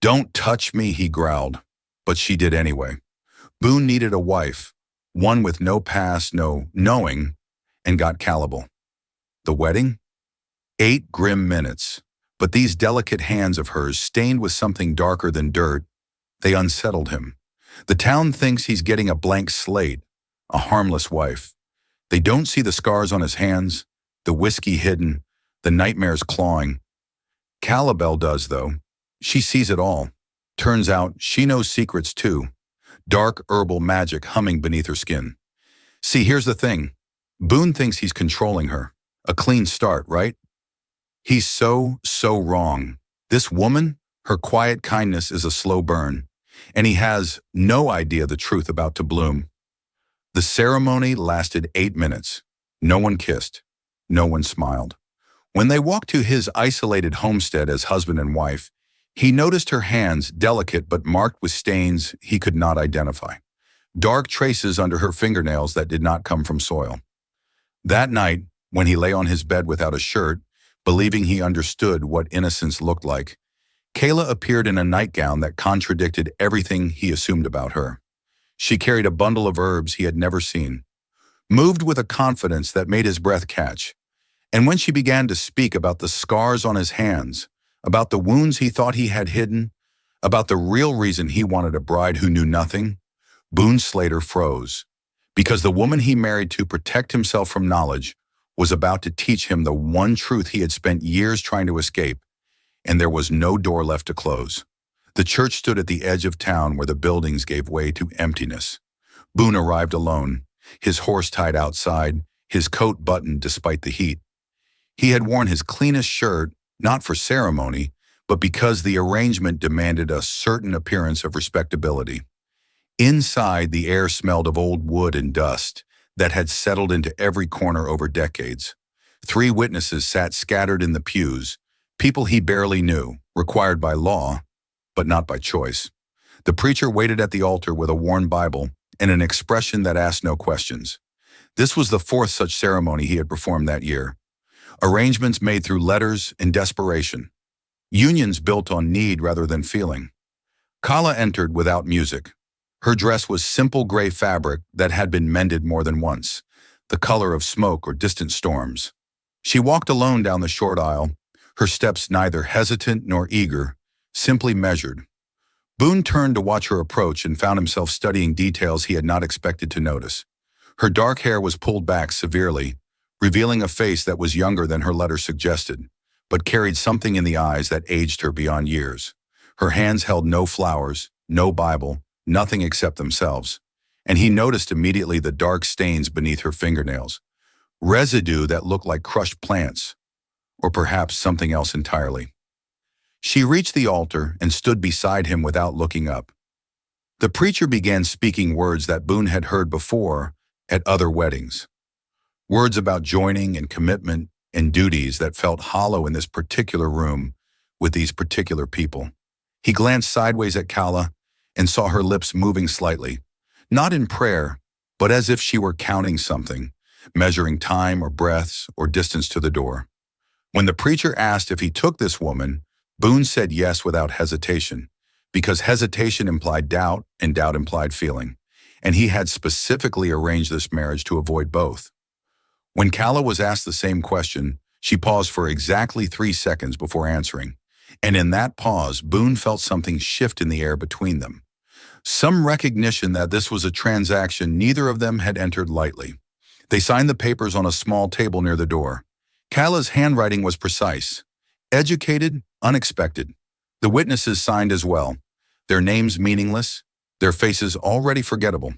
"Don't touch me," he growled, but she did anyway. Boone needed a wife, one with no past, no knowing, and got callable. The wedding? 8 grim minutes. But these delicate hands of hers, stained with something darker than dirt, they unsettled him. The town thinks he's getting a blank slate, a harmless wife. They don't see the scars on his hands, the whiskey hidden, the nightmares clawing. Calabelle does, though. She sees it all. Turns out she knows secrets too. Dark herbal magic humming beneath her skin. See, here's the thing. Boone thinks he's controlling her. A clean start, right? He's so wrong. This woman, her quiet kindness is a slow burn, and he has no idea the truth about to bloom. The ceremony lasted 8 minutes. No one kissed. No one smiled. When they walked to his isolated homestead as husband and wife, he noticed her hands, delicate but marked with stains he could not identify. Dark traces under her fingernails that did not come from soil. That night, when he lay on his bed without a shirt, believing he understood what innocence looked like, Kayla appeared in a nightgown that contradicted everything he assumed about her. She carried a bundle of herbs he had never seen, moved with a confidence that made his breath catch. And when she began to speak about the scars on his hands, about the wounds he thought he had hidden, about the real reason he wanted a bride who knew nothing, Boone Slater froze. Because the woman he married to protect himself from knowledge was about to teach him the one truth he had spent years trying to escape, and there was no door left to close. The church stood at the edge of town where the buildings gave way to emptiness. Boone arrived alone, his horse tied outside, his coat buttoned despite the heat. He had worn his cleanest shirt, not for ceremony, but because the arrangement demanded a certain appearance of respectability. Inside, the air smelled of old wood and dust that had settled into every corner over decades. 3 witnesses sat scattered in the pews, people he barely knew, required by law, but not by choice. The preacher waited at the altar with a worn Bible and an expression that asked no questions. This was the 4th such ceremony he had performed that year. Arrangements made through letters and desperation. Unions built on need rather than feeling. Kala entered without music. Her dress was simple gray fabric that had been mended more than once, the color of smoke or distant storms. She walked alone down the short aisle, her steps neither hesitant nor eager, simply measured. Boone turned to watch her approach and found himself studying details he had not expected to notice. Her dark hair was pulled back severely, revealing a face that was younger than her letter suggested, but carried something in the eyes that aged her beyond years. Her hands held no flowers, no Bible, nothing except themselves, and he noticed immediately the dark stains beneath her fingernails, residue that looked like crushed plants, or perhaps something else entirely. She reached the altar and stood beside him without looking up. The preacher began speaking words that Boone had heard before at other weddings. Words about joining and commitment and duties that felt hollow in this particular room with these particular people. He glanced sideways at Kala and saw her lips moving slightly, not in prayer, but as if she were counting something, measuring time or breaths or distance to the door. When the preacher asked if he took this woman, Boone said yes without hesitation, because hesitation implied doubt and doubt implied feeling, and he had specifically arranged this marriage to avoid both. When Kala was asked the same question, she paused for exactly 3 seconds before answering, and in that pause, Boone felt something shift in the air between them. Some recognition that this was a transaction neither of them had entered lightly. They signed the papers on a small table near the door. Kala's handwriting was precise, educated, unexpected. The witnesses signed as well, their names meaningless, their faces already forgettable.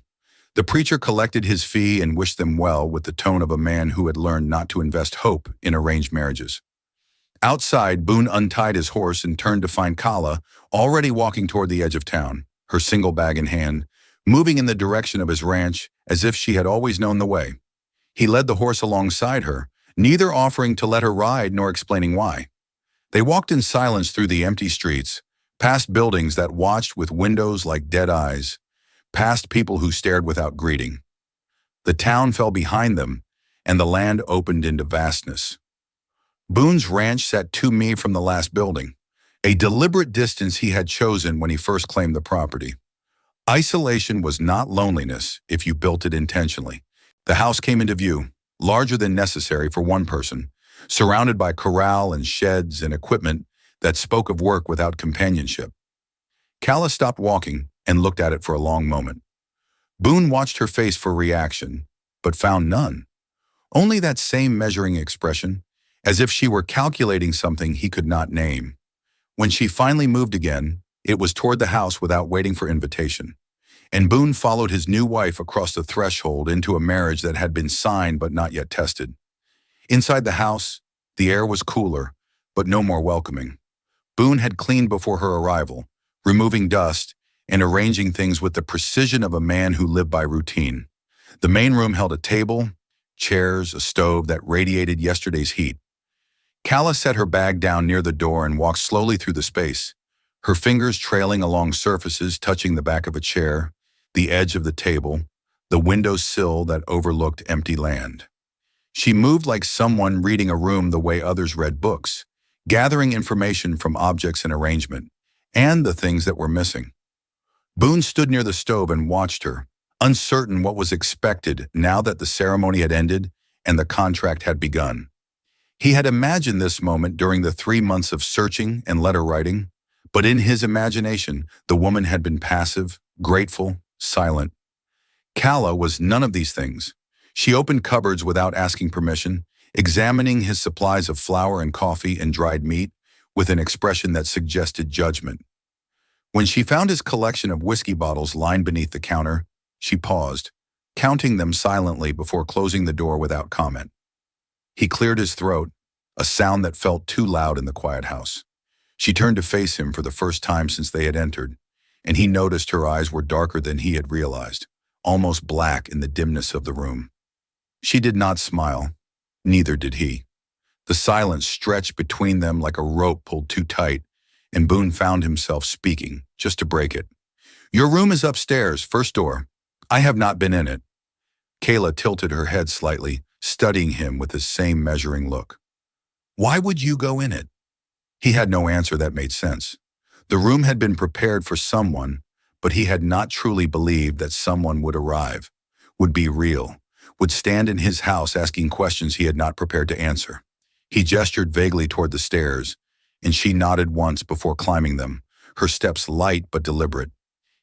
The preacher collected his fee and wished them well with the tone of a man who had learned not to invest hope in arranged marriages. Outside, Boone untied his horse and turned to find Kala already walking toward the edge of town, her single bag in hand, moving in the direction of his ranch as if she had always known the way. He led the horse alongside her, neither offering to let her ride nor explaining why. They walked in silence through the empty streets, past buildings that watched with windows like dead eyes, past people who stared without greeting. The town fell behind them, and the land opened into vastness. Boone's ranch sat 2 mi from the last building. a deliberate distance he had chosen when he first claimed the property. Isolation was not loneliness if you built it intentionally. The house came into view, larger than necessary for one person, surrounded by corral and sheds and equipment that spoke of work without companionship. Calla stopped walking and looked at it for a long moment. Boone watched her face for reaction, but found none. Only that same measuring expression, as if she were calculating something he could not name. When she finally moved again, it was toward the house without waiting for invitation. And Boone followed his new wife across the threshold into a marriage that had been signed but not yet tested. Inside the house, the air was cooler, but no more welcoming. Boone had cleaned before her arrival, removing dust and arranging things with the precision of a man who lived by routine. The main room held a table, chairs, a stove that radiated yesterday's heat. Calla set her bag down near the door and walked slowly through the space, her fingers trailing along surfaces touching the back of a chair, the edge of the table, the window sill that overlooked empty land. She moved like someone reading a room the way others read books, gathering information from objects in arrangement, and the things that were missing. Boone stood near the stove and watched her, uncertain what was expected now that the ceremony had ended and the contract had begun. He had imagined this moment during the 3 months of searching and letter writing, but in his imagination, the woman had been passive, grateful, silent. Calla was none of these things. She opened cupboards without asking permission, examining his supplies of flour and coffee and dried meat with an expression that suggested judgment. When she found his collection of whiskey bottles lined beneath the counter, she paused, counting them silently before closing the door without comment. He cleared his throat, a sound that felt too loud in the quiet house. She turned to face him for the first time since they had entered, and he noticed her eyes were darker than he had realized, almost black in the dimness of the room. She did not smile, neither did he. The silence stretched between them like a rope pulled too tight, and Boone found himself speaking, just to break it. "Your room is upstairs, first door. I have not been in it." Calla tilted her head slightly, studying him with the same measuring look. "Why would you go in it?" He had no answer that made sense. The room had been prepared for someone, but he had not truly believed that someone would arrive, would be real, would stand in his house asking questions he had not prepared to answer. He gestured vaguely toward the stairs, and she nodded once before climbing them, her steps light but deliberate.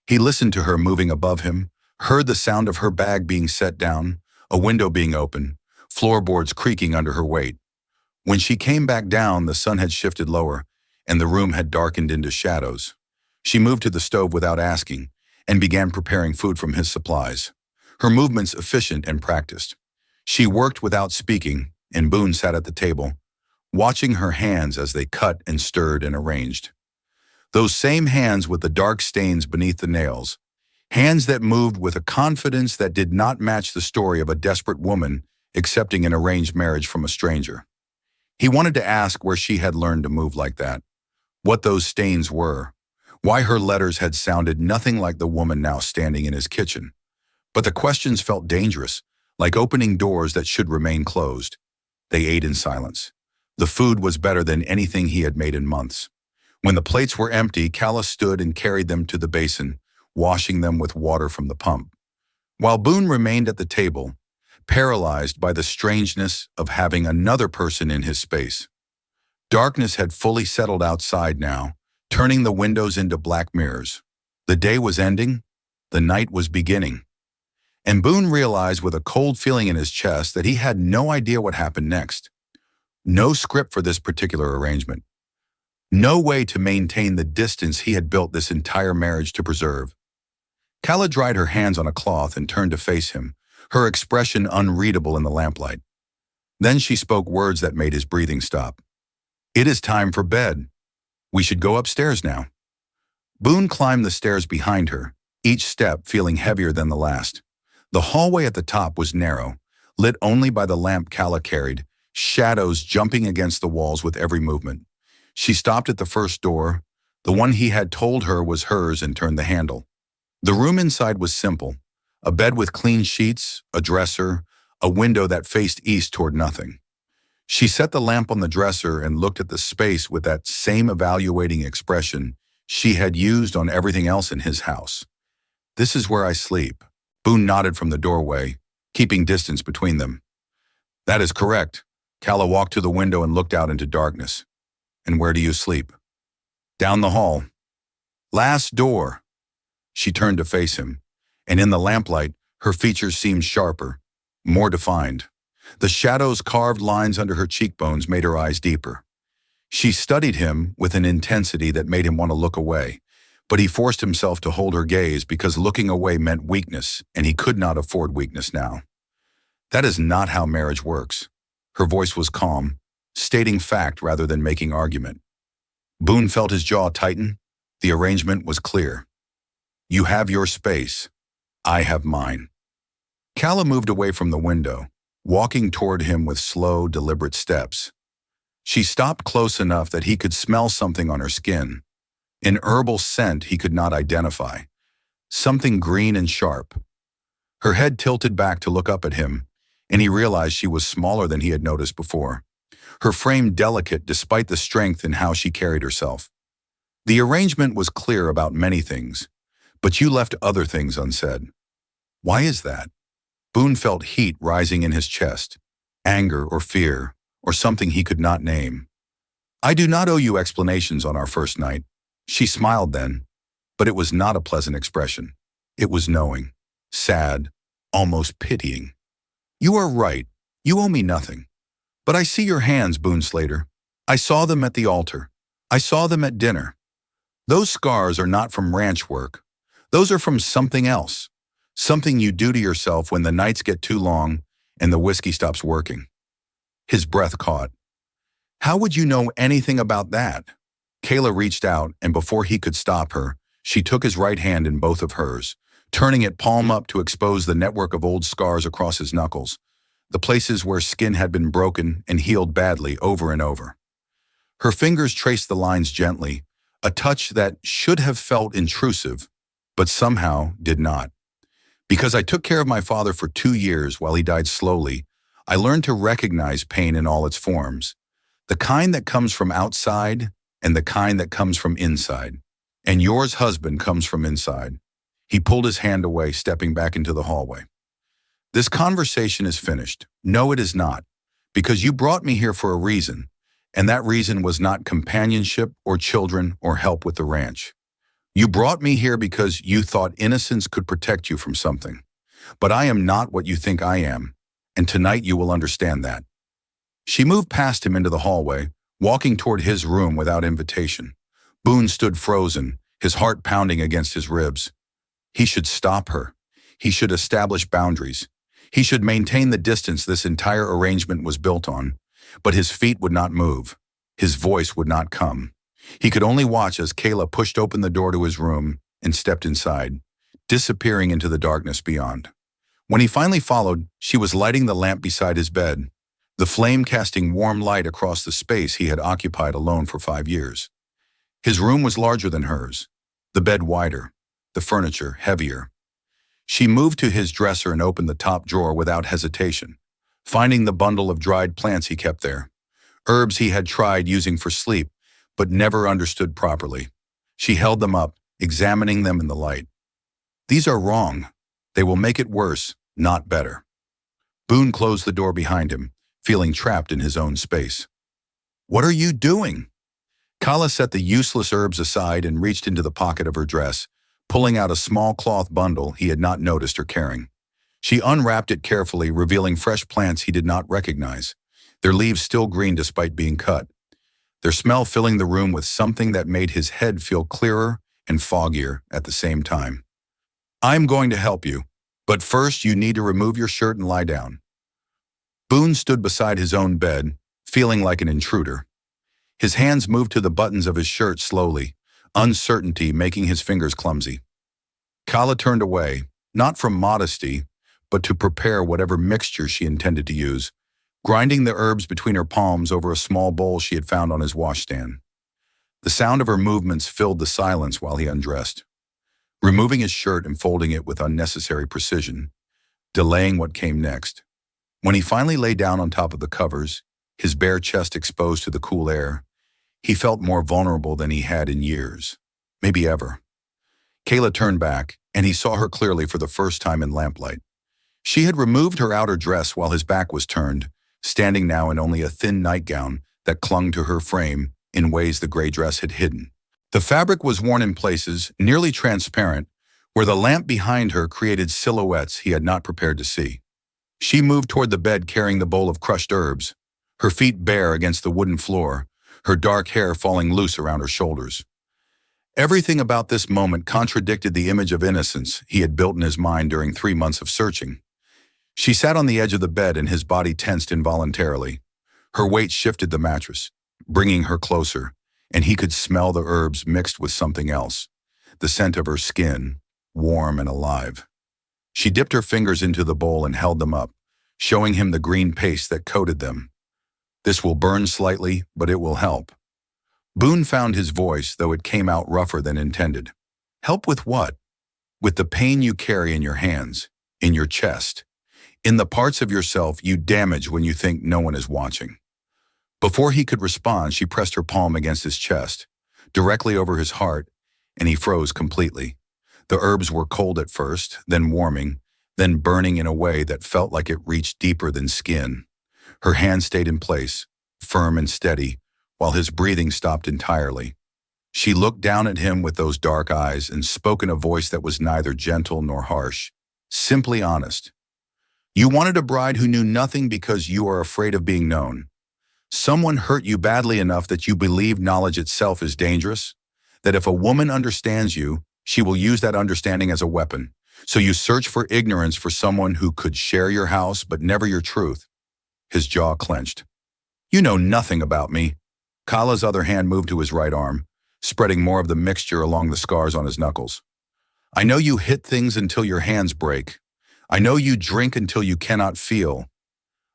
He listened to her moving above him, heard the sound of her bag being set down, a window being open, floorboards creaking under her weight. When she came back down, the sun had shifted lower, and the room had darkened into shadows. She moved to the stove without asking, and began preparing food from his supplies, her movements efficient and practiced. She worked without speaking, and Boone sat at the table, watching her hands as they cut and stirred and arranged. Those same hands with the dark stains beneath the nails, hands that moved with a confidence that did not match the story of a desperate woman accepting an arranged marriage from a stranger. He wanted to ask where she had learned to move like that, what those stains were, why her letters had sounded nothing like the woman now standing in his kitchen. But the questions felt dangerous, like opening doors that should remain closed. They ate in silence. The food was better than anything he had made in months. When the plates were empty, Calla stood and carried them to the basin, washing them with water from the pump. While Boone remained at the table, paralyzed by the strangeness of having another person in his space. Darkness had fully settled outside now, turning the windows into black mirrors. The day was ending, the night was beginning. And Boone realized with a cold feeling in his chest that he had no idea what happened next. No script for this particular arrangement. No way to maintain the distance he had built this entire marriage to preserve. Calla dried her hands on a cloth and turned to face him, her expression unreadable in the lamplight. Then she spoke words that made his breathing stop. "It is time for bed. We should go upstairs now." Boone climbed the stairs behind her, each step feeling heavier than the last. The hallway at the top was narrow, lit only by the lamp Calla carried, shadows jumping against the walls with every movement. She stopped at the first door, the one he had told her was hers, and turned the handle. The room inside was simple. A bed with clean sheets, a dresser, a window that faced east toward nothing. She set the lamp on the dresser and looked at the space with that same evaluating expression she had used on everything else in his house. "This is where I sleep." Boone nodded from the doorway, keeping distance between them. "That is correct." Calla walked to the window and looked out into darkness. "And where do you sleep?" "Down the hall." "Last door." She turned to face him, and in the lamplight, her features seemed sharper, more defined. The shadow's carved lines under her cheekbones made her eyes deeper. She studied him with an intensity that made him want to look away, but he forced himself to hold her gaze because looking away meant weakness, and he could not afford weakness now. "That is not how marriage works." Her voice was calm, stating fact rather than making argument. Boone felt his jaw tighten. The arrangement was clear. "You have your space. I have mine." Calla moved away from the window, walking toward him with slow, deliberate steps. She stopped close enough that he could smell something on her skin, an herbal scent he could not identify, something green and sharp. Her head tilted back to look up at him, and he realized she was smaller than he had noticed before, her frame delicate despite the strength in how she carried herself. "The arrangement was clear about many things, but you left other things unsaid." "Why is that?" Boone felt heat rising in his chest, anger or fear, or something he could not name. "I do not owe you explanations on our first night." She smiled then, but it was not a pleasant expression. It was knowing, sad, almost pitying. "You are right. You owe me nothing. But I see your hands, Boone Slater. I saw them at the altar. I saw them at dinner. Those scars are not from ranch work. Those are from something else. Something you do to yourself when the nights get too long and the whiskey stops working." His breath caught. "How would you know anything about that?" Kayla reached out, and before he could stop her, she took his right hand in both of hers, turning it palm up to expose the network of old scars across his knuckles, the places where skin had been broken and healed badly over and over. Her fingers traced the lines gently, a touch that should have felt intrusive, but somehow did not. "Because I took care of my father for 2 years while he died slowly, I learned to recognize pain in all its forms, the kind that comes from outside and the kind that comes from inside. And yours husband comes from inside." He pulled his hand away, stepping back into the hallway. "This conversation is finished." "No, it is not. Because you brought me here for a reason, and that reason was not companionship or children or help with the ranch. You brought me here because you thought innocence could protect you from something. But I am not what you think I am, and tonight you will understand that." She moved past him into the hallway, walking toward his room without invitation. Boone stood frozen, his heart pounding against his ribs. He should stop her. He should establish boundaries. He should maintain the distance this entire arrangement was built on. But his feet would not move. His voice would not come. He could only watch as Kayla pushed open the door to his room and stepped inside, disappearing into the darkness beyond. When he finally followed, she was lighting the lamp beside his bed, the flame casting warm light across the space he had occupied alone for 5 years. His room was larger than hers, the bed wider, the furniture heavier. She moved to his dresser and opened the top drawer without hesitation, finding the bundle of dried plants he kept there, herbs he had tried using for sleep, but never understood properly. She held them up, examining them in the light. "These are wrong. They will make it worse, not better." Boone closed the door behind him, feeling trapped in his own space. "What are you doing?" Kala set the useless herbs aside and reached into the pocket of her dress, pulling out a small cloth bundle he had not noticed her carrying. She unwrapped it carefully, revealing fresh plants he did not recognize, their leaves still green despite being cut, their smell filling the room with something that made his head feel clearer and foggier at the same time. "I'm going to help you, but first you need to remove your shirt and lie down." Boone stood beside his own bed, feeling like an intruder. His hands moved to the buttons of his shirt slowly, uncertainty making his fingers clumsy. Kala turned away, not from modesty, but to prepare whatever mixture she intended to use, grinding the herbs between her palms over a small bowl she had found on his washstand. The sound of her movements filled the silence while he undressed, removing his shirt and folding it with unnecessary precision, delaying what came next. When he finally lay down on top of the covers, his bare chest exposed to the cool air. He felt more vulnerable than he had in years, maybe ever. Kayla turned back, and he saw her clearly for the first time in lamplight. She had removed her outer dress while his back was turned, standing now in only a thin nightgown that clung to her frame in ways the gray dress had hidden. The fabric was worn in places, nearly transparent, where the lamp behind her created silhouettes he had not prepared to see. She moved toward the bed carrying the bowl of crushed herbs, her feet bare against the wooden floor, her dark hair falling loose around her shoulders. Everything about this moment contradicted the image of innocence he had built in his mind during 3 months of searching. She sat on the edge of the bed and his body tensed involuntarily. Her weight shifted the mattress, bringing her closer, and he could smell the herbs mixed with something else, the scent of her skin, warm and alive. She dipped her fingers into the bowl and held them up, showing him the green paste that coated them. This will burn slightly, but it will help. Boone found his voice, though it came out rougher than intended. Help with what? With the pain you carry in your hands, in your chest, in the parts of yourself you damage when you think no one is watching. Before he could respond, she pressed her palm against his chest, directly over his heart, and he froze completely. The herbs were cold at first, then warming, then burning in a way that felt like it reached deeper than skin. Her hand stayed in place, firm and steady, while his breathing stopped entirely. She looked down at him with those dark eyes and spoke in a voice that was neither gentle nor harsh, simply honest. You wanted a bride who knew nothing because you are afraid of being known. Someone hurt you badly enough that you believe knowledge itself is dangerous, that if a woman understands you, she will use that understanding as a weapon. So you search for ignorance for someone who could share your house but never your truth. His jaw clenched. You know nothing about me. Kala's other hand moved to his right arm, spreading more of the mixture along the scars on his knuckles. I know you hit things until your hands break. I know you drink until you cannot feel.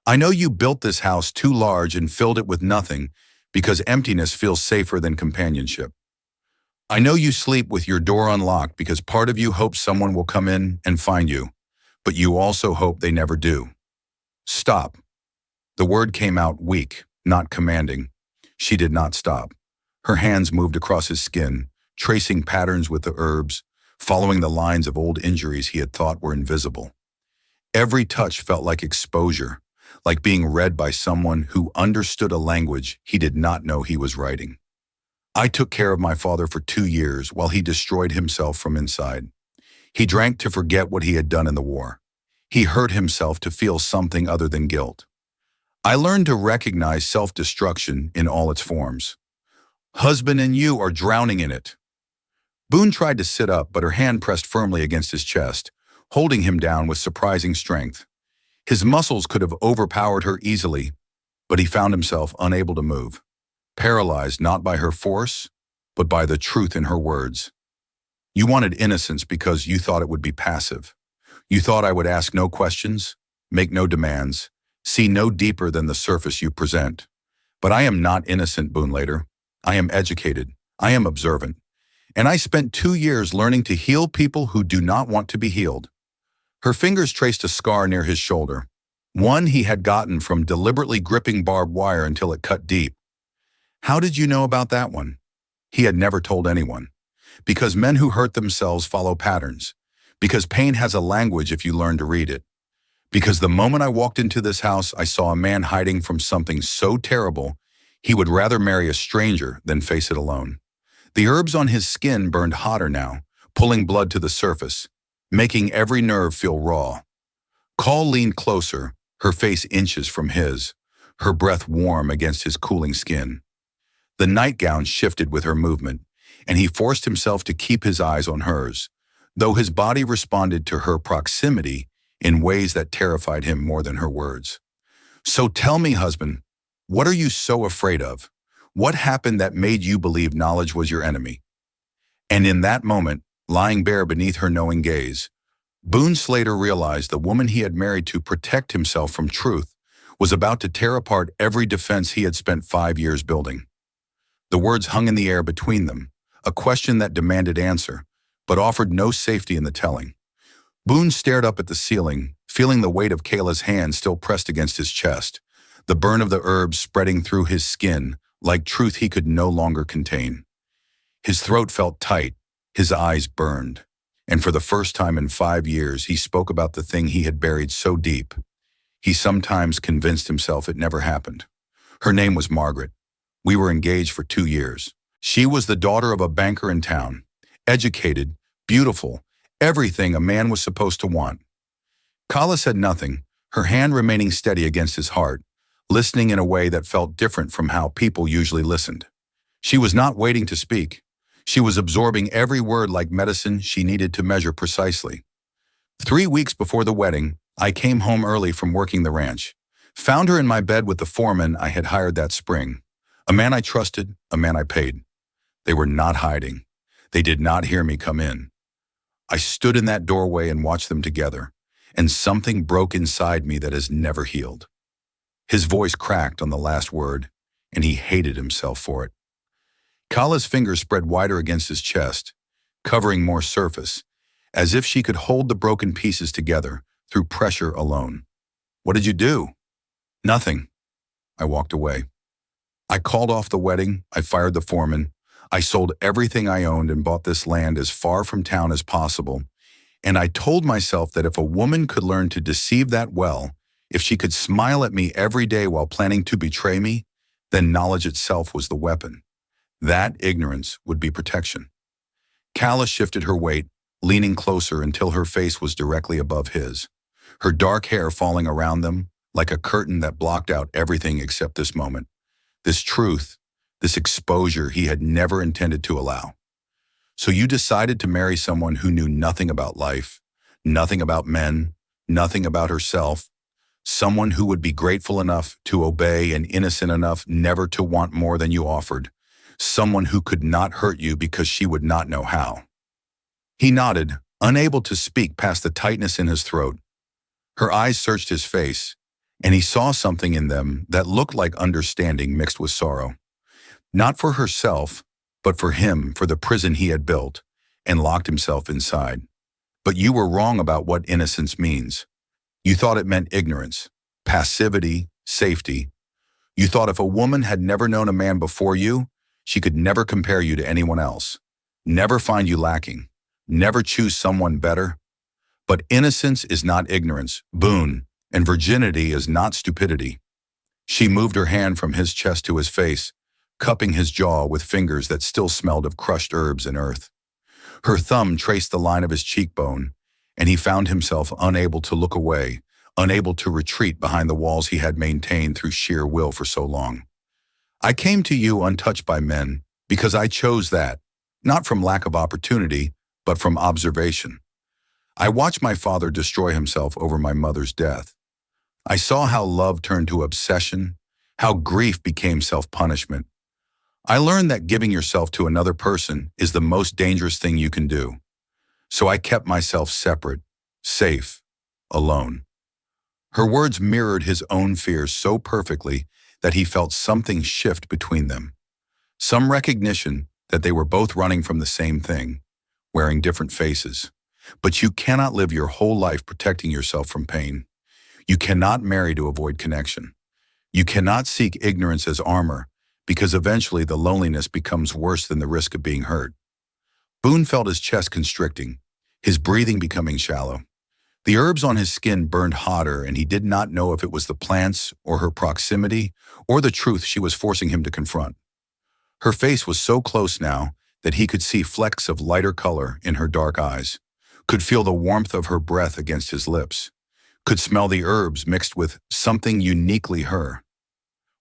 I know you built this house too large and filled it with nothing because emptiness feels safer than companionship. I know you sleep with your door unlocked because part of you hopes someone will come in and find you, but you also hope they never do. Stop. The word came out weak, not commanding. She did not stop. Her hands moved across his skin, tracing patterns with the herbs, following the lines of old injuries he had thought were invisible. Every touch felt like exposure, like being read by someone who understood a language he did not know he was writing. I took care of my father for 2 years while he destroyed himself from inside. He drank to forget what he had done in the war. He hurt himself to feel something other than guilt. I learned to recognize self-destruction in all its forms. Husband, and you are drowning in it. Boone tried to sit up, but her hand pressed firmly against his chest, holding him down with surprising strength. His muscles could have overpowered her easily, but he found himself unable to move, paralyzed not by her force, but by the truth in her words. You wanted innocence because you thought it would be passive. You thought I would ask no questions, make no demands, see no deeper than the surface you present. But I am not innocent, Boone later. I am educated. I am observant. And I spent 2 years learning to heal people who do not want to be healed. Her fingers traced a scar near his shoulder, one he had gotten from deliberately gripping barbed wire until it cut deep. How did you know about that one? He had never told anyone. Because men who hurt themselves follow patterns. Because pain has a language if you learn to read it. Because the moment I walked into this house, I saw a man hiding from something so terrible, he would rather marry a stranger than face it alone. The herbs on his skin burned hotter now, pulling blood to the surface, making every nerve feel raw. Call leaned closer, her face inches from his, her breath warm against his cooling skin. The nightgown shifted with her movement, and he forced himself to keep his eyes on hers, though his body responded to her proximity in ways that terrified him more than her words. So tell me, husband, what are you so afraid of? What happened that made you believe knowledge was your enemy? And in that moment, lying bare beneath her knowing gaze, Boone Slater realized the woman he had married to protect himself from truth was about to tear apart every defense he had spent 5 years building. The words hung in the air between them, a question that demanded answer, but offered no safety in the telling. Boone stared up at the ceiling, feeling the weight of Kayla's hand still pressed against his chest, the burn of the herbs spreading through his skin like truth he could no longer contain. His throat felt tight, his eyes burned, and for the first time in 5 years he spoke about the thing he had buried so deep. He sometimes convinced himself it never happened. Her name was Margaret. We were engaged for 2 years. She was the daughter of a banker in town, educated, beautiful, everything a man was supposed to want. Kala said nothing, her hand remaining steady against his heart, listening in a way that felt different from how people usually listened. She was not waiting to speak. She was absorbing every word like medicine she needed to measure precisely. 3 weeks before the wedding, I came home early from working the ranch. Found her in my bed with the foreman I had hired that spring. A man I trusted, a man I paid. They were not hiding. They did not hear me come in. I stood in that doorway and watched them together, and something broke inside me that has never healed. His voice cracked on the last word, and he hated himself for it. Kala's fingers spread wider against his chest, covering more surface, as if she could hold the broken pieces together through pressure alone. "What did you do?" "Nothing." I walked away. I called off the wedding, I fired the foreman, I sold everything I owned and bought this land as far from town as possible, and I told myself that if a woman could learn to deceive that well, if she could smile at me every day while planning to betray me, then knowledge itself was the weapon. That ignorance would be protection. Kala shifted her weight, leaning closer until her face was directly above his, her dark hair falling around them like a curtain that blocked out everything except this moment, this truth, this exposure he had never intended to allow. "So you decided to marry someone who knew nothing about life, nothing about men, nothing about herself, someone who would be grateful enough to obey and innocent enough never to want more than you offered, someone who could not hurt you because she would not know how." He nodded, unable to speak past the tightness in his throat. Her eyes searched his face, and he saw something in them that looked like understanding mixed with sorrow. Not for herself, but for him, for the prison he had built, and locked himself inside. "But you were wrong about what innocence means. You thought it meant ignorance, passivity, safety. You thought if a woman had never known a man before you, she could never compare you to anyone else, never find you lacking, never choose someone better. But innocence is not ignorance, Boone, and virginity is not stupidity." She moved her hand from his chest to his face, cupping his jaw with fingers that still smelled of crushed herbs and earth. Her thumb traced the line of his cheekbone, and he found himself unable to look away, unable to retreat behind the walls he had maintained through sheer will for so long. "I came to you untouched by men because I chose that, not from lack of opportunity, but from observation. I watched my father destroy himself over my mother's death. I saw how love turned to obsession, how grief became self-punishment. I learned that giving yourself to another person is the most dangerous thing you can do. So I kept myself separate, safe, alone." Her words mirrored his own fears so perfectly that he felt something shift between them. Some recognition that they were both running from the same thing, wearing different faces. But you cannot live your whole life protecting yourself from pain. You cannot marry to avoid connection. You cannot seek ignorance as armor, because eventually the loneliness becomes worse than the risk of being hurt. Boone felt his chest constricting, his breathing becoming shallow. The herbs on his skin burned hotter, and he did not know if it was the plants or her proximity or the truth she was forcing him to confront. Her face was so close now that he could see flecks of lighter color in her dark eyes, could feel the warmth of her breath against his lips, could smell the herbs mixed with something uniquely her.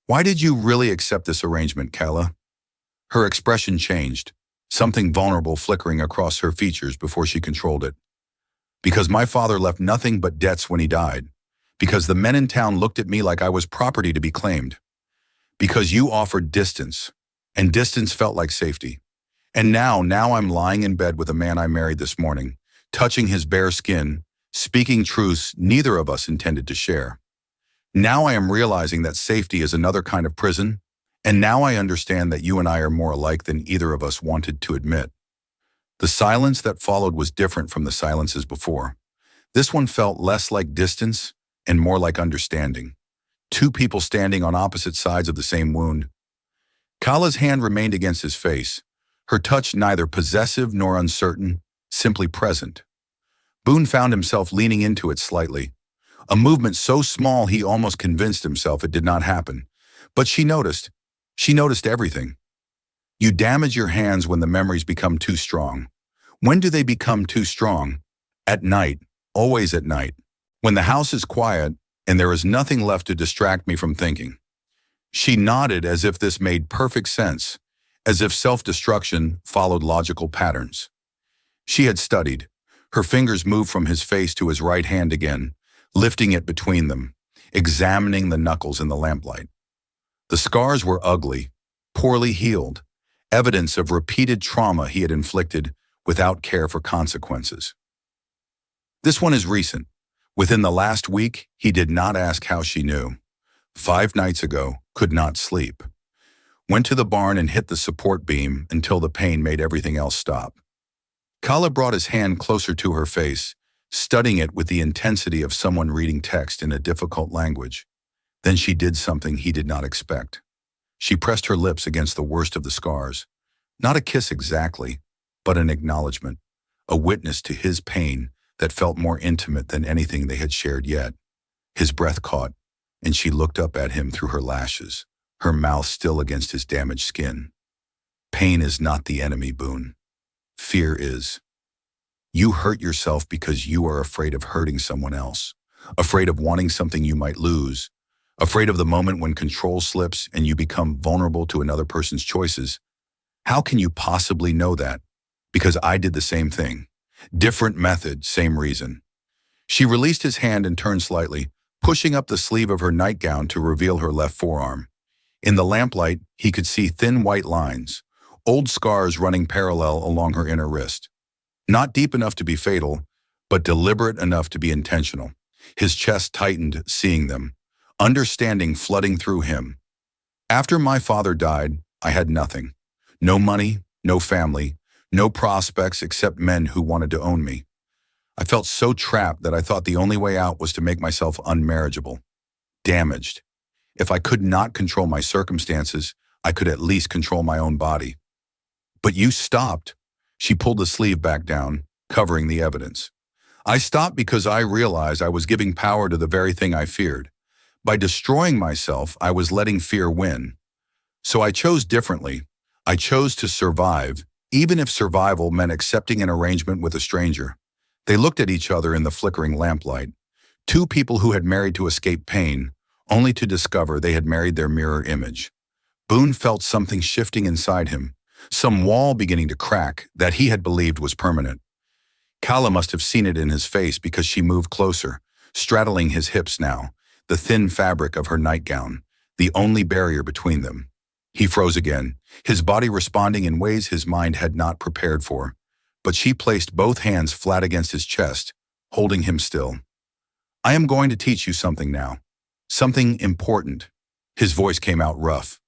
"Why did you really accept this arrangement, Kala?" Her expression changed, something vulnerable flickering across her features before she controlled it. "Because my father left nothing but debts when he died. Because the men in town looked at me like I was property to be claimed. Because you offered distance, and distance felt like safety. And now I'm lying in bed with a man I married this morning, touching his bare skin, speaking truths neither of us intended to share. Now I am realizing that safety is another kind of prison, and now I understand that you and I are more alike than either of us wanted to admit." The silence that followed was different from the silences before. This one felt less like distance and more like understanding. two people standing on opposite sides of the same wound. Kala's hand remained against his face, her touch neither possessive nor uncertain, simply present. Boone found himself leaning into it slightly, a movement so small he almost convinced himself it did not happen. But she noticed. She noticed everything. You damage your hands when the memories become too strong. When do they become too strong? At night, always at night. When the house is quiet and there is nothing left to distract me from thinking. She nodded as if this made perfect sense, as if self-destruction followed logical patterns. She had studied. Her fingers moved from his face to his right hand again, lifting it between them, examining the knuckles in the lamplight. The scars were ugly, poorly healed, evidence of repeated trauma he had inflicted without care for consequences. This one is recent. Within the last week, he did not ask how she knew. 5 nights ago, could not sleep. Went to the barn and hit the support beam until the pain made everything else stop. Kala brought his hand closer to her face, studying it with the intensity of someone reading text in a difficult language. Then she did something he did not expect. She pressed her lips against the worst of the scars. Not a kiss exactly, but an acknowledgement, a witness to his pain that felt more intimate than anything they had shared yet. His breath caught, and she looked up at him through her lashes, her mouth still against his damaged skin. Pain is not the enemy, Boone. Fear is. You hurt yourself because you are afraid of hurting someone else, afraid of wanting something you might lose, afraid of the moment when control slips and you become vulnerable to another person's choices. How can you possibly know that? Because I did the same thing. Different method, same reason. She released his hand and turned slightly, pushing up the sleeve of her nightgown to reveal her left forearm. In the lamplight, he could see thin white lines, old scars running parallel along her inner wrist. Not deep enough to be fatal, but deliberate enough to be intentional. His chest tightened, seeing them, understanding flooding through him. After my father died, I had nothing. No money, no family, no prospects except men who wanted to own me. I felt so trapped that I thought the only way out was to make myself unmarriageable, damaged. If I could not control my circumstances, I could at least control my own body. But you stopped. She pulled the sleeve back down, covering the evidence. I stopped because I realized I was giving power to the very thing I feared. By destroying myself, I was letting fear win. So I chose differently. I chose to survive, even if survival meant accepting an arrangement with a stranger. They looked at each other in the flickering lamplight. Two people who had married to escape pain, only to discover they had married their mirror image. Boone felt something shifting inside him, some wall beginning to crack that he had believed was permanent. Kala must have seen it in his face because she moved closer, straddling his hips now, the thin fabric of her nightgown, the only barrier between them. He froze again, his body responding in ways his mind had not prepared for. But she placed both hands flat against his chest, holding him still. I am going to teach you something now. Something important. His voice came out rough.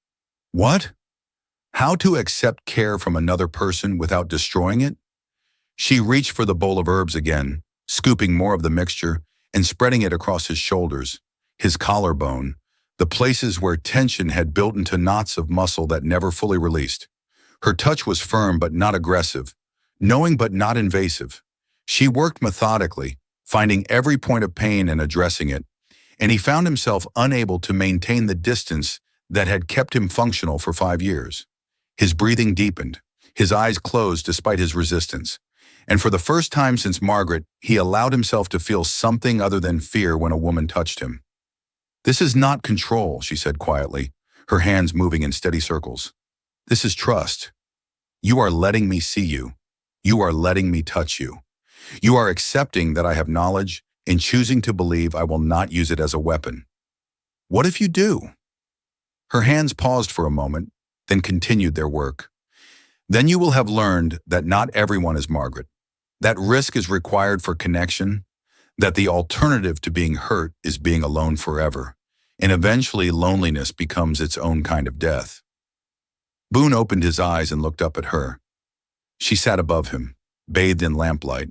What? How to accept care from another person without destroying it? She reached for the bowl of herbs again, scooping more of the mixture and spreading it across his shoulders, his collarbone, the places where tension had built into knots of muscle that never fully released. Her touch was firm but not aggressive, knowing but not invasive. She worked methodically, finding every point of pain and addressing it, and he found himself unable to maintain the distance that had kept him functional for 5 years. His breathing deepened, his eyes closed despite his resistance, and for the first time since Margaret, he allowed himself to feel something other than fear when a woman touched him. This is not control, she said quietly, her hands moving in steady circles. This is trust. You are letting me see you. You are letting me touch you. You are accepting that I have knowledge and choosing to believe I will not use it as a weapon. What if you do? Her hands paused for a moment, then continued their work. Then you will have learned that not everyone is Margaret, that risk is required for connection, that the alternative to being hurt is being alone forever, and eventually loneliness becomes its own kind of death. Boone opened his eyes and looked up at her. She sat above him, bathed in lamplight,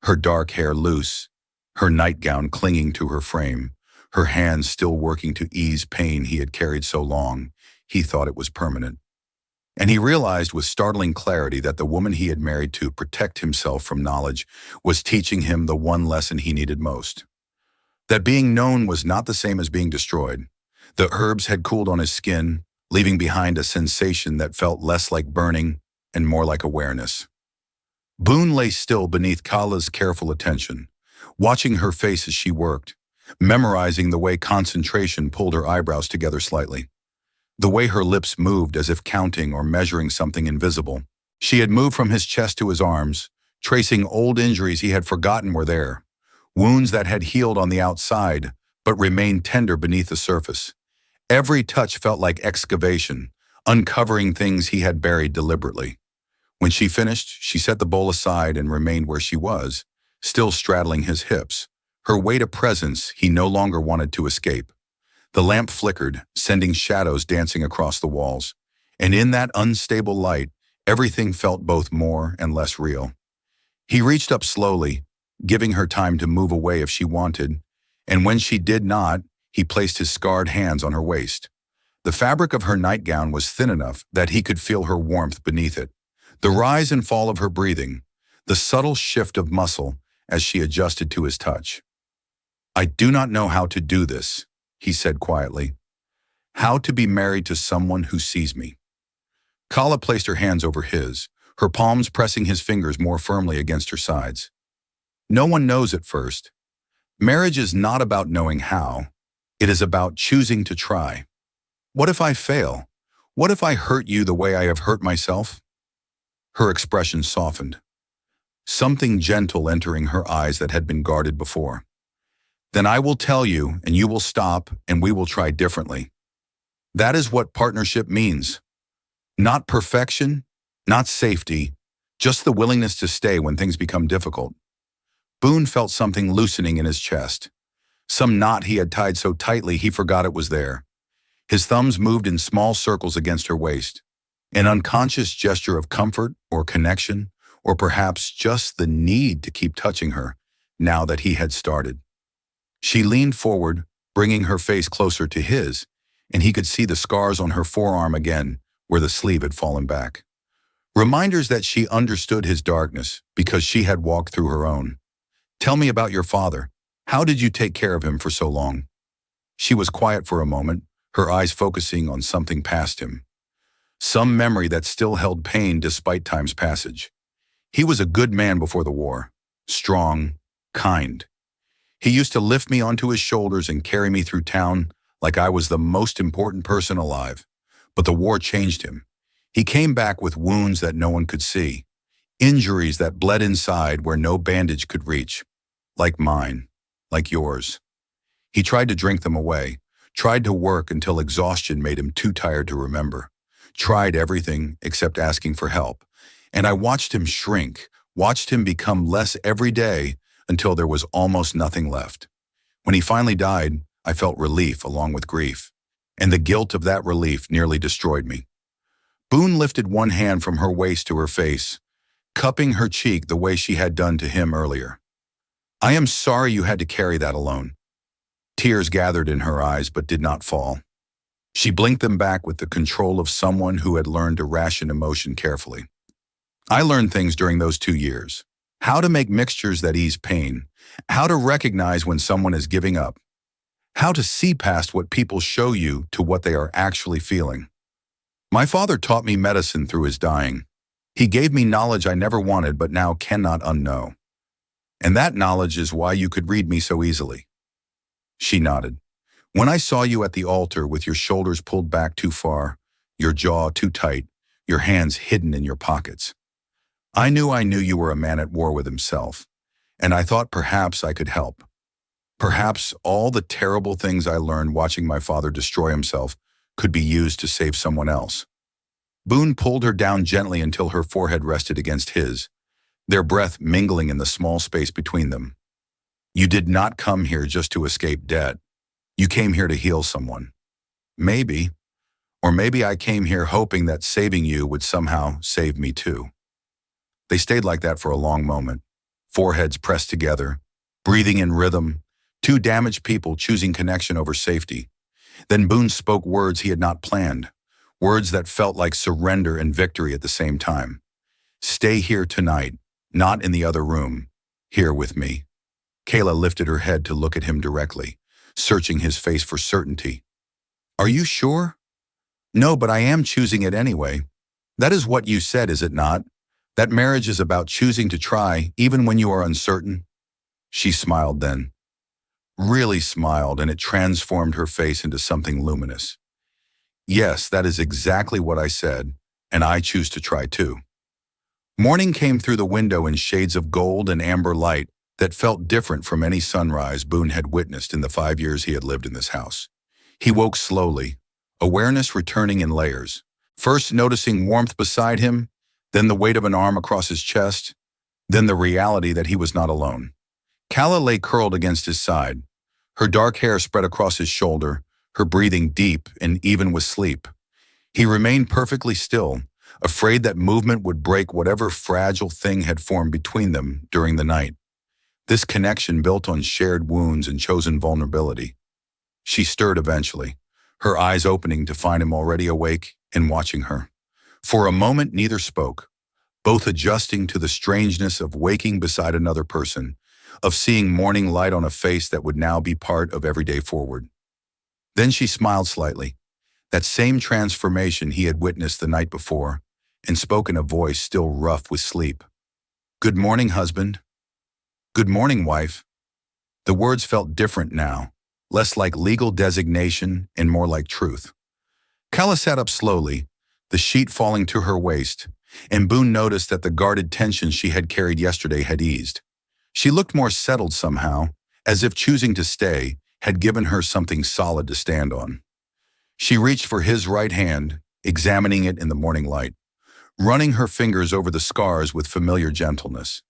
her dark hair loose, her nightgown clinging to her frame, her hands still working to ease pain he had carried so long. He thought it was permanent. And he realized with startling clarity that the woman he had married to protect himself from knowledge was teaching him the one lesson he needed most. That being known was not the same as being destroyed. The herbs had cooled on his skin, leaving behind a sensation that felt less like burning and more like awareness. Boone lay still beneath Kala's careful attention, watching her face as she worked, memorizing the way concentration pulled her eyebrows together slightly, the way her lips moved as if counting or measuring something invisible. She had moved from his chest to his arms, tracing old injuries he had forgotten were there, wounds that had healed on the outside but remained tender beneath the surface. Every touch felt like excavation, uncovering things he had buried deliberately. When she finished, she set the bowl aside and remained where she was, still straddling his hips, her weight a presence he no longer wanted to escape. The lamp flickered, sending shadows dancing across the walls, and in that unstable light, everything felt both more and less real. He reached up slowly, giving her time to move away if she wanted, and when she did not, he placed his scarred hands on her waist. The fabric of her nightgown was thin enough that he could feel her warmth beneath it, the rise and fall of her breathing, the subtle shift of muscle as she adjusted to his touch. "I do not know how to do this," he said quietly. "How to be married to someone who sees me." Kala placed her hands over his, her palms pressing his fingers more firmly against her sides. "No one knows at first. Marriage is not about knowing how. It is about choosing to try. What if I fail? What if I hurt you the way I have hurt myself?" Her expression softened, something gentle entering her eyes that had been guarded before. "Then I will tell you, and you will stop, and we will try differently. That is what partnership means. Not perfection, not safety, just the willingness to stay when things become difficult." Boone felt something loosening in his chest, some knot he had tied so tightly he forgot it was there. His thumbs moved in small circles against her waist, an unconscious gesture of comfort or connection, or perhaps just the need to keep touching her now that he had started. She leaned forward, bringing her face closer to his, and he could see the scars on her forearm again where the sleeve had fallen back. Reminders that she understood his darkness because she had walked through her own. "Tell me about your father. How did you take care of him for so long?" She was quiet for a moment, her eyes focusing on something past him. Some memory that still held pain despite time's passage. "He was a good man before the war. Strong, kind. He used to lift me onto his shoulders and carry me through town like I was the most important person alive. But the war changed him. He came back with wounds that no one could see, injuries that bled inside where no bandage could reach. Like mine, like yours. He tried to drink them away, tried to work until exhaustion made him too tired to remember. Tried everything except asking for help. And I watched him shrink, watched him become less every day until there was almost nothing left. When he finally died, I felt relief along with grief, and the guilt of that relief nearly destroyed me." Boone lifted one hand from her waist to her face, cupping her cheek the way she had done to him earlier. "I am sorry you had to carry that alone." Tears gathered in her eyes but did not fall. She blinked them back with the control of someone who had learned to ration emotion carefully. "I learned things during those 2 years. How to make mixtures that ease pain. How to recognize when someone is giving up. How to see past what people show you to what they are actually feeling. My father taught me medicine through his dying. He gave me knowledge I never wanted but now cannot unknow. And that knowledge is why you could read me so easily." She nodded. "When I saw you at the altar with your shoulders pulled back too far, your jaw too tight, your hands hidden in your pockets, I knew you were a man at war with himself, and I thought perhaps I could help. Perhaps all the terrible things I learned watching my father destroy himself could be used to save someone else." Boone pulled her down gently until her forehead rested against his, their breath mingling in the small space between them. "You did not come here just to escape debt. You came here to heal someone. Maybe, or maybe I came here hoping that saving you would somehow save me too." They stayed like that for a long moment, foreheads pressed together, breathing in rhythm, Two damaged people choosing connection over safety. Then Boone spoke words he had not planned, words that felt like surrender and victory at the same time. Stay here tonight, not in the other room. Here with me. Kayla lifted her head to look at him directly, searching his face for certainty. Are you sure? No, but I am choosing it anyway. That is what you said, is it not? That marriage is about choosing to try, even when you are uncertain. She smiled then. Really smiled, and it transformed her face into something luminous. Yes, that is exactly what I said, and I choose to try too. Morning came through the window in shades of gold and amber light that felt different from any sunrise Boone had witnessed in the 5 years he had lived in this house. He woke slowly, awareness returning in layers, first noticing warmth beside him, then the weight of an arm across his chest, then the reality that he was not alone. Kala lay curled against his side, her dark hair spread across his shoulder, her breathing deep and even with sleep. He remained perfectly still, afraid that movement would break whatever fragile thing had formed between them during the night. This connection built on shared wounds and chosen vulnerability. She stirred eventually, her eyes opening to find him already awake and watching her. For a moment, neither spoke, both adjusting to the strangeness of waking beside another person, of seeing morning light on a face that would now be part of everyday forward. Then she smiled slightly, that same transformation he had witnessed the night before, and spoke in a voice still rough with sleep. Good morning, husband. Good morning, wife. The words felt different now, less like legal designation and more like truth. Kala sat up slowly, the sheet falling to her waist, and Boone noticed that the guarded tension she had carried yesterday had eased. She looked more settled somehow, as if choosing to stay had given her something solid to stand on. She reached for his right hand, examining it in the morning light, running her fingers over the scars with familiar gentleness.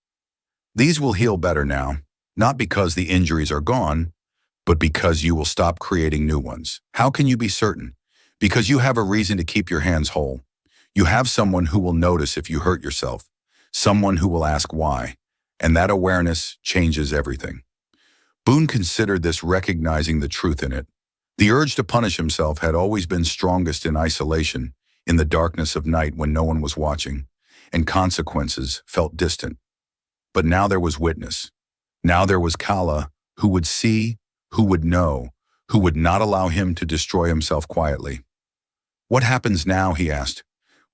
These will heal better now, not because the injuries are gone, but because you will stop creating new ones. How can you be certain? Because you have a reason to keep your hands whole. You have someone who will notice if you hurt yourself, someone who will ask why, and that awareness changes everything. Boone considered this, recognizing the truth in it. The urge to punish himself had always been strongest in isolation, in the darkness of night when no one was watching, and consequences felt distant. But now there was witness. Now there was Kala, who would see, who would know, who would not allow him to destroy himself quietly. What happens now, he asked.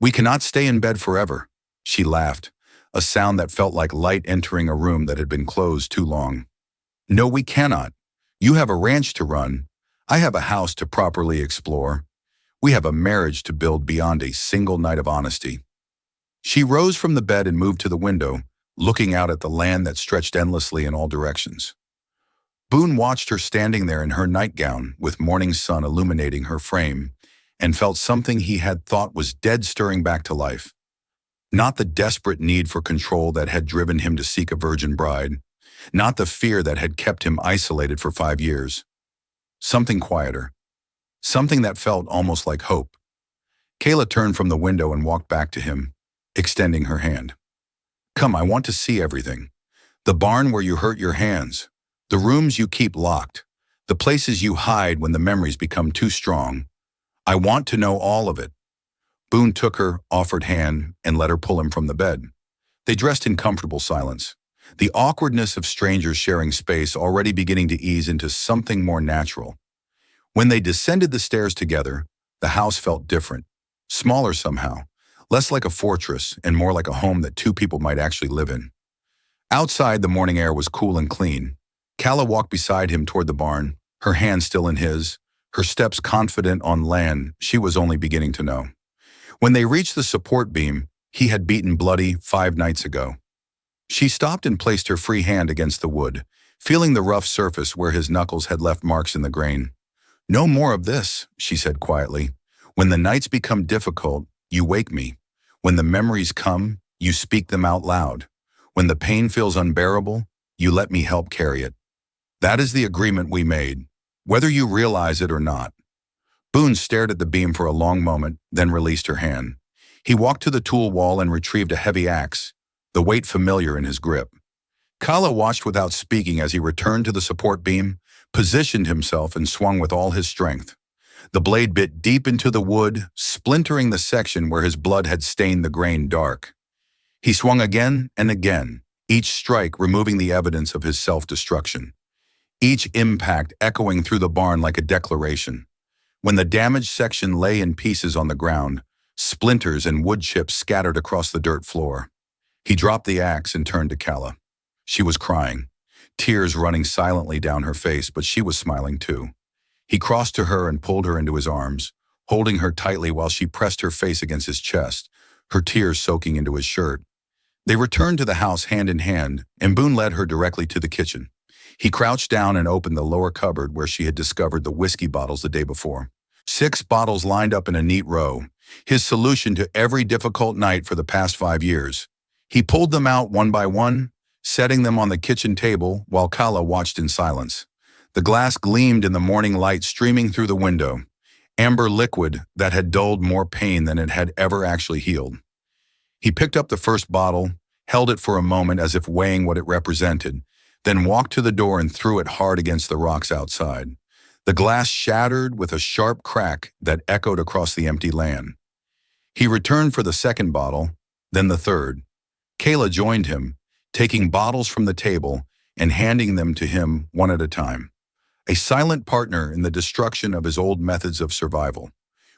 We cannot stay in bed forever. She laughed, a sound that felt like light entering a room that had been closed too long. No, we cannot. You have a ranch to run. I have a house to properly explore. We have a marriage to build beyond a single night of honesty. She rose from the bed and moved to the window, looking out at the land that stretched endlessly in all directions. Boone watched her standing there in her nightgown, with morning sun illuminating her frame, and felt something he had thought was dead stirring back to life. Not the desperate need for control that had driven him to seek a virgin bride, not the fear that had kept him isolated for 5 years. Something quieter, something that felt almost like hope. Kayla turned from the window and walked back to him, extending her hand. Come, I want to see everything. The barn where you hurt your hands, the rooms you keep locked, the places you hide when the memories become too strong. I want to know all of it. Boone took her offered hand and let her pull him from the bed. They dressed in comfortable silence, the awkwardness of strangers sharing space already beginning to ease into something more natural. When they descended the stairs together, the house felt different, smaller somehow, less like a fortress and more like a home that two people might actually live in. Outside, the morning air was cool and clean. Kala walked beside him toward the barn, her hand still in his, her steps confident on land she was only beginning to know. When they reached the support beam he had beaten bloody 5 nights ago, she stopped and placed her free hand against the wood, feeling the rough surface where his knuckles had left marks in the grain. No more of this, she said quietly. When the nights become difficult, you wake me. When the memories come, you speak them out loud. When the pain feels unbearable, you let me help carry it. That is the agreement we made, whether you realize it or not. Boone stared at the beam for a long moment, then released her hand. He walked to the tool wall and retrieved a heavy axe, the weight familiar in his grip. Kala watched without speaking as he returned to the support beam, positioned himself, and swung with all his strength. The blade bit deep into the wood, splintering the section where his blood had stained the grain dark. He swung again and again, each strike removing the evidence of his self-destruction, each impact echoing through the barn like a declaration. When the damaged section lay in pieces on the ground, splinters and wood chips scattered across the dirt floor. He dropped the axe and turned to Calla. She was crying, tears running silently down her face, but she was smiling too. He crossed to her and pulled her into his arms, holding her tightly while she pressed her face against his chest, her tears soaking into his shirt. They returned to the house hand in hand, and Boone led her directly to the kitchen. He crouched down and opened the lower cupboard where she had discovered the whiskey bottles the day before. 6 bottles lined up in a neat row, his solution to every difficult night for the past 5 years. He pulled them out one by one, setting them on the kitchen table while Calla watched in silence. The glass gleamed in the morning light streaming through the window, amber liquid that had dulled more pain than it had ever actually healed. He picked up the first bottle, held it for a moment as if weighing what it represented, then walked to the door and threw it hard against the rocks outside. The glass shattered with a sharp crack that echoed across the empty land. He returned for the second bottle, then the third. Calla joined him, taking bottles from the table and handing them to him one at a time. A silent partner in the destruction of his old methods of survival.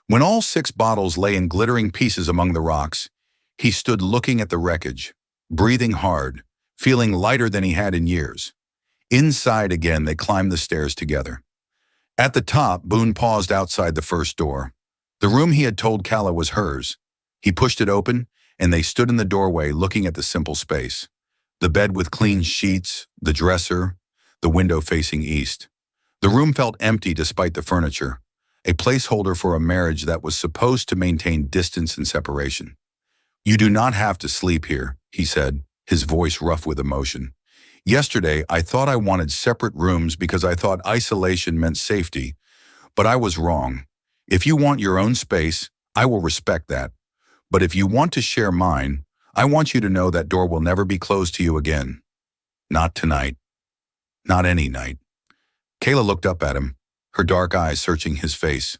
When all 6 bottles lay in glittering pieces among the rocks, he stood looking at the wreckage, breathing hard, feeling lighter than he had in years. Inside again, they climbed the stairs together. At the top, Boone paused outside the first door. The room he had told Calla was hers. He pushed it open, and they stood in the doorway looking at the simple space. The bed with clean sheets, the dresser, the window facing east. The room felt empty despite the furniture, a placeholder for a marriage that was supposed to maintain distance and separation. "You do not have to sleep here," he said, his voice rough with emotion. "Yesterday, I thought I wanted separate rooms because I thought isolation meant safety, but I was wrong. If you want your own space, I will respect that. But if you want to share mine, I want you to know that door will never be closed to you again. Not tonight. Not any night." Calla looked up at him, her dark eyes searching his face.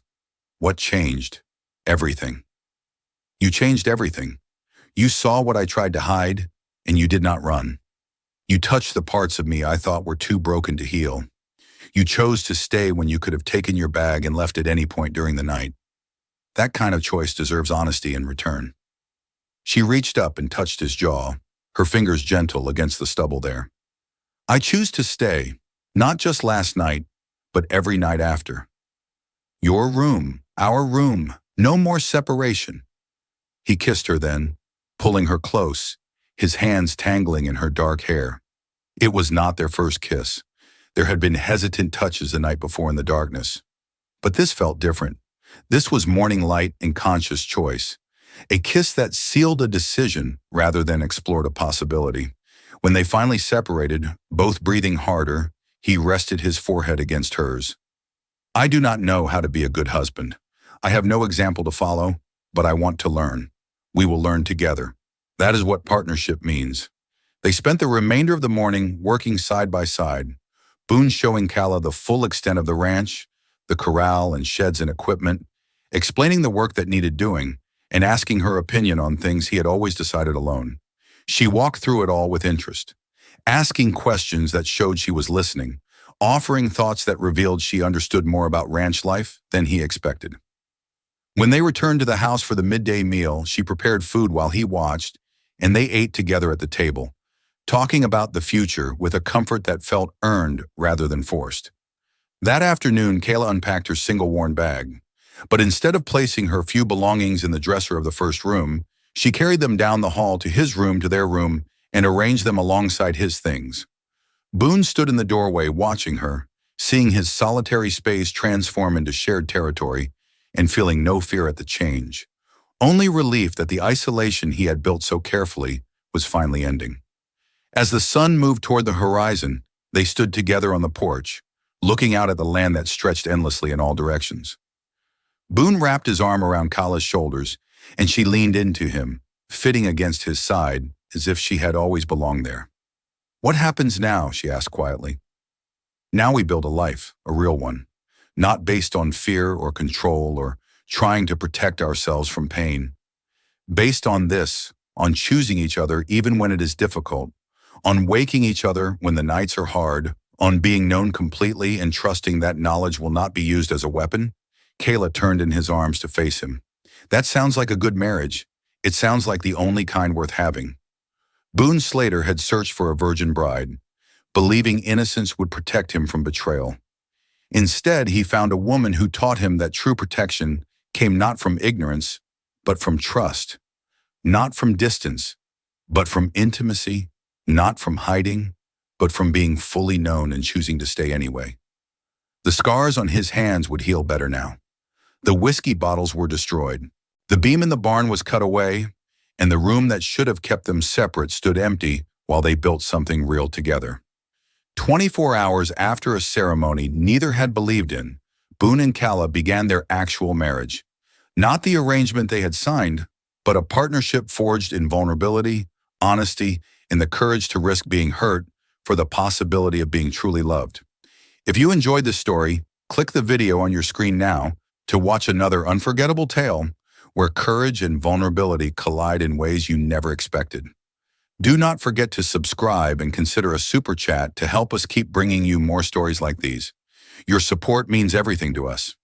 "What changed?" "Everything. You changed everything. You saw what I tried to hide, and you did not run. You touched the parts of me I thought were too broken to heal. You chose to stay when you could have taken your bag and left at any point during the night. That kind of choice deserves honesty in return." She reached up and touched his jaw, her fingers gentle against the stubble there. "I choose to stay. Not just last night, but every night after. Your room, our room, no more separation." He kissed her then, pulling her close, his hands tangling in her dark hair. It was not their first kiss. There had been hesitant touches the night before in the darkness. But this felt different. This was morning light and conscious choice. A kiss that sealed a decision rather than explored a possibility. When they finally separated, both breathing harder, he rested his forehead against hers. "I do not know how to be a good husband. I have no example to follow, but I want to learn. We will learn together. That is what partnership means." They spent the remainder of the morning working side by side, Boone showing Calla the full extent of the ranch, the corral and sheds and equipment, explaining the work that needed doing, and asking her opinion on things he had always decided alone. She walked through it all with interest, asking questions that showed she was listening, offering thoughts that revealed she understood more about ranch life than he expected. When they returned to the house for the midday meal, she prepared food while he watched, and they ate together at the table, talking about the future with a comfort that felt earned rather than forced. That afternoon, Calla unpacked her single-worn bag, but instead of placing her few belongings in the dresser of the first room, she carried them down the hall to his room to their room and arranged them alongside his things. Boone stood in the doorway watching her, seeing his solitary space transform into shared territory and feeling no fear at the change, only relief that the isolation he had built so carefully was finally ending. As the sun moved toward the horizon, they stood together on the porch, looking out at the land that stretched endlessly in all directions. Boone wrapped his arm around Calla's shoulders, and she leaned into him, fitting against his side as if she had always belonged there. "What happens now?" she asked quietly. Now we build a life, a real one, not based on fear or control or trying to protect ourselves from pain. Based on this, on choosing each other even when it is difficult, on waking each other when the nights are hard, on being known completely and trusting that knowledge will not be used as a weapon, Kayla turned in his arms to face him. That sounds like a good marriage. It sounds like the only kind worth having. Boone Slater had searched for a virgin bride, believing innocence would protect him from betrayal. Instead, he found a woman who taught him that true protection came not from ignorance, but from trust, not from distance, but from intimacy, not from hiding, but from being fully known and choosing to stay anyway. The scars on his hands would heal better now. The whiskey bottles were destroyed. The beam in the barn was cut away, and the room that should have kept them separate stood empty while they built something real together. 24 hours after a ceremony neither had believed in, Boone and Calla began their actual marriage. Not the arrangement they had signed, but a partnership forged in vulnerability, honesty, and the courage to risk being hurt for the possibility of being truly loved. If you enjoyed this story, click the video on your screen now to watch another unforgettable tale where courage and vulnerability collide in ways you never expected. Do not forget to subscribe and consider a super chat to help us keep bringing you more stories like these. Your support means everything to us.